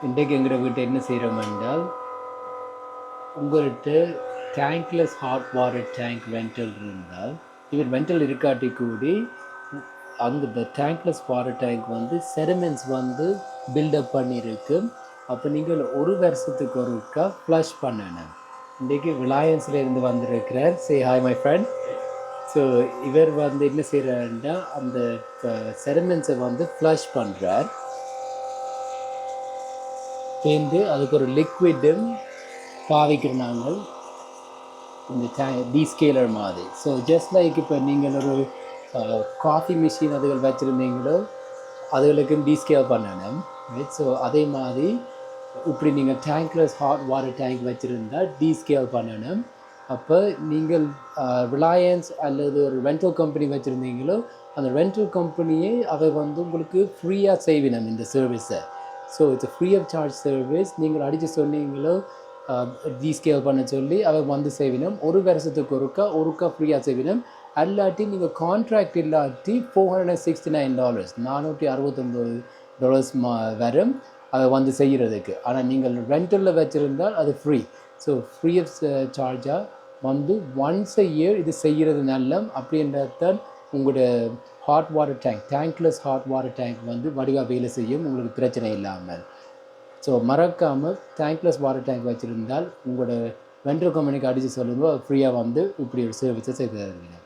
இன்றைக்கு எங்கிற வீட்டை என்ன செய்கிறோம் என்றால் உங்கள்கிட்ட டேங்க்லெஸ் ஹாட் வாட்டர் டேங்க் வென்டல் இருந்தால் இவர் வென்டல் இருக்காட்டி கூடி அங்கே இந்த டேங்க்லெஸ் வாட்டர் டேங்க் வந்து செடிமெண்ட்ஸ் வந்து பில்டப் பண்ணியிருக்கு. அப்போ நீங்கள் ஒரு வருஷத்துக்கு ஒருக்கா ஃப்ளஷ் பண்ணணும். இன்றைக்கி ரிலையன்ஸில் இருந்து வந்திருக்கிறார். Say hi my friend. So இவர் வந்து என்ன செய்கிறாருன்னா அந்த செடிமெண்ட்ஸை வந்து ஃப்ளஷ் பண்ணுறார். சேர்ந்து அதுக்கு ஒரு லிக்விடும் பாவிக்கிறோம் நாங்கள் இந்த டீஸ்கேலர் மாதிரி. ஸோ ஜஸ்ட் லைக் இப்போ நீங்கள் ஒரு காஃபி மிஷின் அதுகள் வச்சுருந்தீங்களோ அதுகளுக்கும் டீஸ்கேல் பண்ணணும். ரைட். ஸோ அதே மாதிரி இப்படி நீங்கள் டேங்க்லெஸ் ஹாட் வாட்டர் டேங்க் வச்சுருந்தால் டீஸ்கேல் பண்ணணும். அப்போ நீங்கள் ரிலையன்ஸ் அல்லது ஒரு ரெண்டல் கம்பெனி வச்சுருந்தீங்களோ அந்த ரெண்டல் கம்பெனியே அதை வந்து உங்களுக்கு ஃப்ரீயாக செய்வினம் இந்த சர்வீஸை. So it's free of charge service. நீங்கள் அடித்து சொன்னீங்களோ டீஸ்கேல் பண்ண சொல்லி அதை வந்து செய்வினம். ஒரு வருஷத்துக்கு ஒருக்கா ஃப்ரீயாக செய்வினம். அல்லாட்டி நீங்கள் கான்ட்ராக்ட் இல்லாட்டி $469 $469 வரும் அதை வந்து செய்கிறதுக்கு. ஆனால் நீங்கள் ரெண்டலில் வச்சுருந்தால் அது ஃப்ரீ. ஸோ ஃப்ரீ ஆஃப் சார்ஜாக வந்து ஒன்ஸ் அ இயர் இது செய்கிறது நல்லம். அப்படின்றதான் உங்களோட hot water tank tankless hot water tank வந்து வடிவாக வேலை செய்யும், உங்களுக்கு பிரச்சனை இல்லாமல். ஸோ மறக்காமல் டேங்க்லெஸ் வாட்டர் டேங்க் வச்சுருந்தால் உங்களோட ரெண்டல் கம்பெனிக்கு அடித்து சொல்லுங்கள், ஃப்ரீயாக வந்து இப்படி ஒரு சர்வீஸை செய்து தருவீங்க.